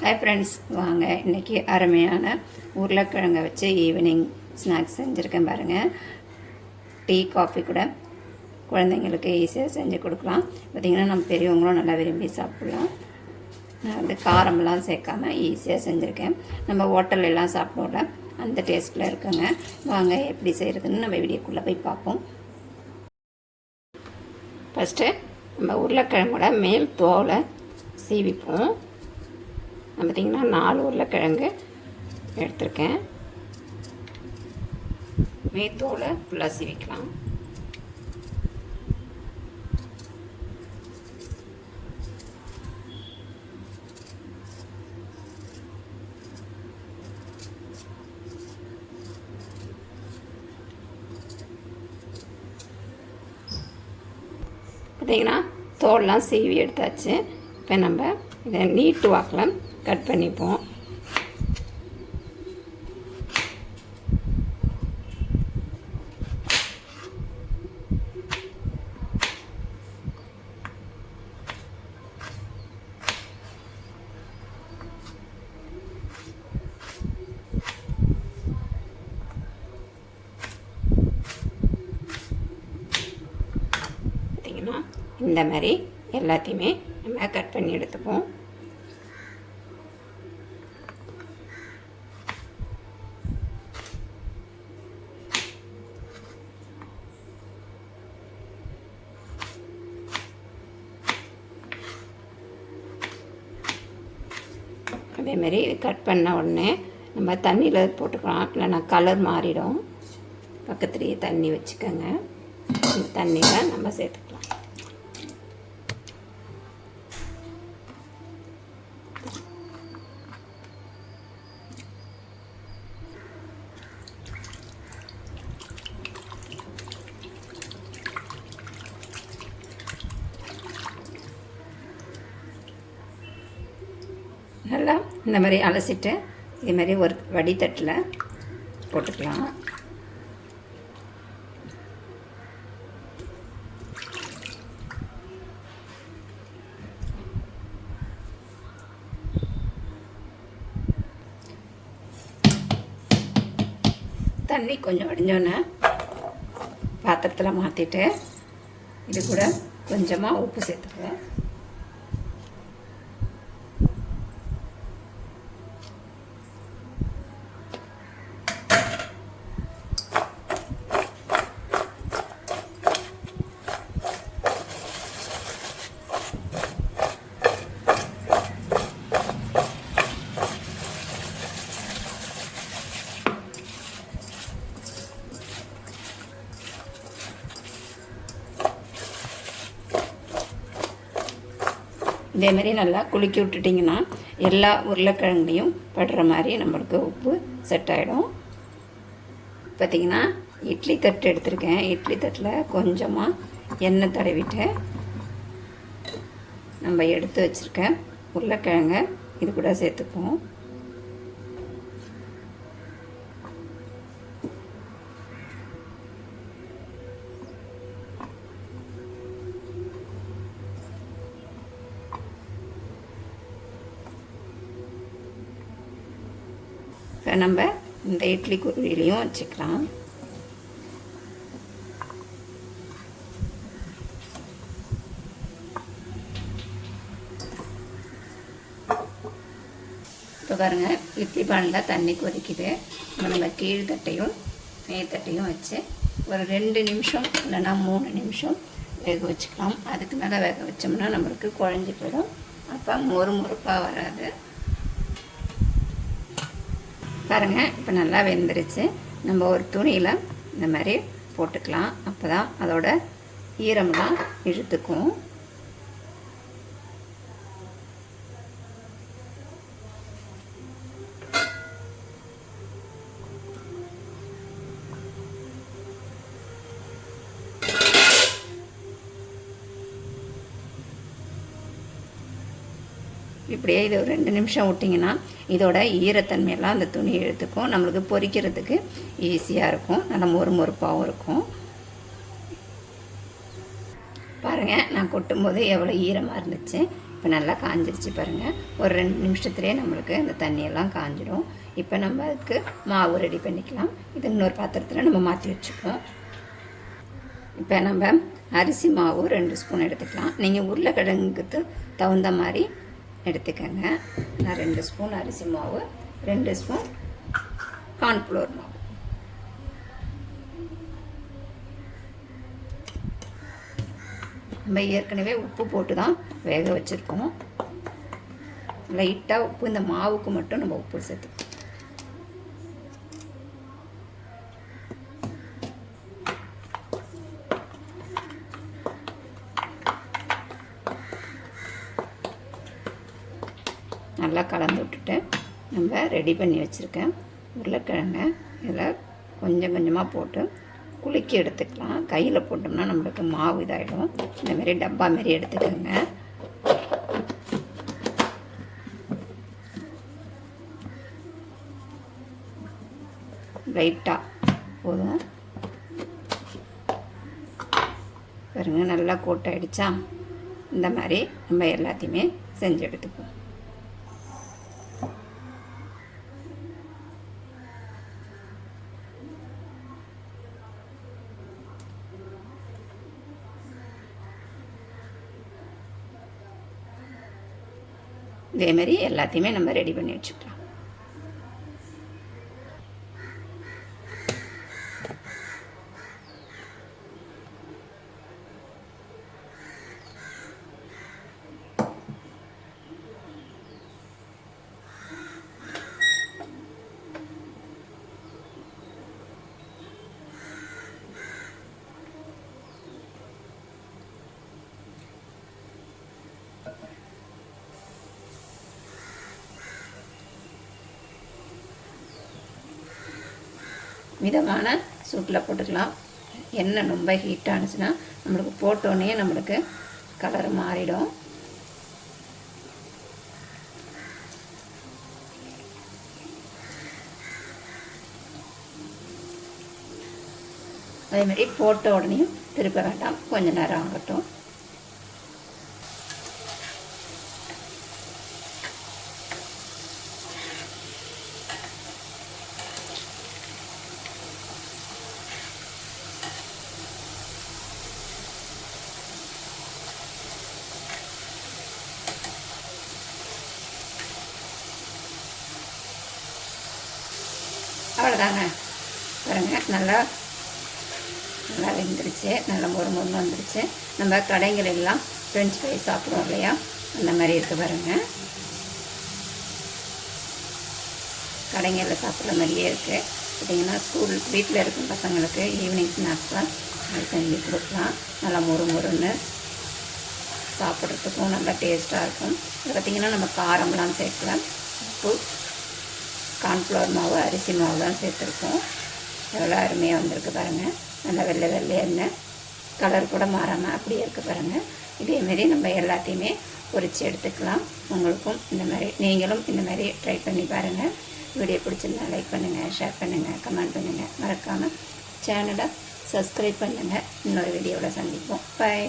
Hi friends, வாங்க இன்றைக்கி அருமையான உருளைக்கிழங்கை வச்சு ஈவினிங் ஸ்நாக்ஸ் செஞ்சுருக்கேன் பாருங்கள். டீ காஃபி கூட குழந்தைங்களுக்கு ஈஸியாக செஞ்சு கொடுக்கலாம். பார்த்திங்கன்னா நம்ம பெரியவங்களும் நல்லா விரும்பி சாப்பிட்லாம். நான் வந்து காரமெல்லாம் சேர்க்காமல் ஈஸியாக செஞ்சுருக்கேன். நம்ம ஹோட்டலெல்லாம் சாப்பிடோட அந்த டேஸ்ட்டில் இருக்குங்க. வாங்க எப்படி செய்கிறதுன்னு நம்ம வீடியோக்குள்ளே போய் பார்ப்போம். ஃபஸ்ட்டு நம்ம உருளைக்கிழங்கோட மேல் தோலை சீவிப்போம். பார்த்திங்கன்னா 4 உருளைக்கிழங்கு எடுத்திருக்கேன். மேத்தோலை ஃபுல்லாக சீவிக்கலாம். பார்த்திங்கன்னா தோல்லாம் சீவி எடுத்தாச்சு. இப்போ நம்ம இதை நீட்டு வாக்கில் கட் பண்ணிப்போம். பார்த்திங்கன்னா இந்த மாதிரி எல்லாத்தையுமே நம்ம கட் பண்ணி எடுத்துப்போம். அதேமாரி கட் பண்ண உடனே நம்ம தண்ணியில் போட்டுக்கலாம், இல்லைனா கலர் மாறிடும். பக்கத்துலேயே தண்ணி வச்சுக்கோங்க. இந்த தண்ணியில் நம்ம சேர்த்துக்கலாம். நல்லா இந்த மாதிரி அலசிட்டு இதே மாதிரி ஒரு வடித்தட்டில் போட்டுக்கலாம். தண்ணி கொஞ்சம் வடிஞ்சோன்னே பாத்திரத்தில் மாற்றிட்டு இது கூட கொஞ்சமாக உப்பு சேர்த்துக்குவேன். இதேமாரி நல்லா குலுக்கி விட்டுட்டிங்கன்னா எல்லா உருளைக்கிழங்குலையும் படுற மாதிரி நம்மளுக்கு உப்பு செட் ஆகிடும். பார்த்திங்கன்னா இட்லி தட்டு எடுத்திருக்கேன். இட்லி தட்டில் கொஞ்சமாக எண்ணெய் தடவிட்டு நம்ம எடுத்து வச்சுருக்க உருளைக்கிழங்க இது கூட சேர்த்துப்போம். நம்ம இந்த இட்லி குருவிலையும் வச்சுக்கலாம். இப்போ பாருங்கள், இட்லி பானில் தண்ணி கொதிக்குது. நம்ம கீழ்த்தட்டையும் மேத்தட்டையும் வச்சு ஒரு 2 நிமிஷம் இல்லைன்னா 3 நிமிஷம் வேக வச்சுக்கலாம். அதுக்கு மேலே வேக வச்சோம்னா நம்மளுக்கு குழஞ்சி போயிடும். அப்போ மொறுமொறுப்பாக வராது. பாருங்கள், இப்போ நல்லா வெந்துருச்சு. நம்ம ஒரு துணியில் இந்த மாதிரி போட்டுக்கலாம். அப்போ தான் அதோட ஈரம்லாம் இழுத்துக்கும். இப்படியே இது ஒரு 2 நிமிஷம் விட்டிங்கன்னா இதோட ஈரத்தன்மையெல்லாம் அந்த துணி இழுத்துக்கும். நம்மளுக்கு பொரிக்கிறதுக்கு ஈஸியாக இருக்கும். நல்லா மொறுமொறுப்பாகவும் இருக்கும். பாருங்கள். பாருங்கள், நான் கொட்டும்போது எவ்வளோ ஈரமாக இருந்துச்சு. இப்போ நல்லா காஞ்சிருச்சு பாருங்கள். ஒரு 2 நிமிஷத்துலேயே நம்மளுக்கு இந்த தண்ணியெல்லாம் காஞ்சிடும். இப்போ நம்ம அதுக்கு மாவு ரெடி பண்ணிக்கலாம். இது இன்னொரு பாத்திரத்தில் நம்ம மாற்றி வச்சுப்போம். இப்போ நம்ம அரிசி மாவு 2 ஸ்பூன் எடுத்துக்கலாம். நீங்கள் உருளைக்கிழங்குக்கு தகுந்த மாதிரி எடுத்துக்கோங்க. நான் 2 ஸ்பூன் அரிசி மாவு, 2 ஸ்பூன் கார்ன்ஃப்ளவர் மாவு. நம்ம ஏற்கனவே உப்பு போட்டு தான் வேக வச்சுருக்கோம். லைட்டாக உப்பு இந்த மாவுக்கு மட்டும் நம்ம உப்பு சேர்த்துக்கோம். நல்லா கலந்து விட்டுட்டு நம்ம ரெடி பண்ணி வச்சுருக்கேன் உருளைக்கிழங்கை இதில் கொஞ்சம் கொஞ்சமாக போட்டு குலுக்கி எடுத்துக்கலாம். கையில் போட்டோம்னா நம்மளுக்கு மாவு இதாகிடும். இந்தமாரி டப்பா மாரி எடுத்துக்கோங்க. லைட்டாக போதும். பாருங்க, நல்லா கோட்டாயிடுச்சா? இந்த மாதிரி நம்ம எல்லாத்தையுமே செஞ்சு எடுத்துப்போம். இதேமாரி எல்லாத்தையுமே நம்ம ரெடி பண்ணி வச்சுக்கலாம். மிதமான சூட்டில் போட்டுக்கலாம். எண்ணெய் ரொம்ப ஹீட் ஆனிச்சுன்னா நம்மளுக்கு போட்டோன்னே நம்மளுக்கு கலர் மாறிடும். அதேமாதிரி போட்ட உடனேயும் திருப்ப வேண்டாம், கொஞ்சம் நேரம் ஆகட்டும். அவ்வளோதாங்க. பாருங்கள், நல்லா வெந்துருச்சு. நல்லா மொறுமொறுன்னு வந்துருச்சு. நம்ம கடைங்களெல்லாம் ஃப்ரெஞ்ச் ஃப்ரை சாப்பிடுவோம் இல்லையா, அந்த மாதிரி இருக்குது பாருங்கள். கடைங்களில் சாப்பிட்ற மாதிரியே இருக்குது. பார்த்திங்கன்னா ஸ்கூல் வீட்டில் இருக்கும் பசங்களுக்கு ஈவினிங் ஸ்நாக்ஸாக அது செஞ்சு கொடுக்கலாம். நல்லா மொறுமொறுன்னு சாப்பிட்றதுக்கும் நல்லா டேஸ்ட்டாக இருக்கும். இது பார்த்திங்கன்னா நம்ம காரம்லாம் சேர்க்கல. உப்பு, கார்ன்ஃப்ளவர் மாவு, அரிசி மாவு தான் சேர்த்துருக்கோம். எவ்வளோ அருமையாக வந்திருக்கு பாருங்கள். நல்லா வெள்ளை வெள்ளைன்னு கலர் கூட மாறாமல் அப்படியே இருக்குது பாருங்கள். இதேமாரி நம்ம எல்லாத்தையுமே பொரித்து எடுத்துக்கலாம். உங்களுக்கும் இந்த மாதிரி நீங்களும் இந்த மாதிரி ட்ரை பண்ணி பாருங்கள். வீடியோ பிடிச்சிருந்தா லைக் பண்ணுங்கள், ஷேர் பண்ணுங்கள், கமெண்ட் பண்ணுங்கள். மறக்காமல் சேனலை சப்ஸ்கிரைப் பண்ணுங்கள். இன்னொரு வீடியோவில் சந்திப்போம். பாய்.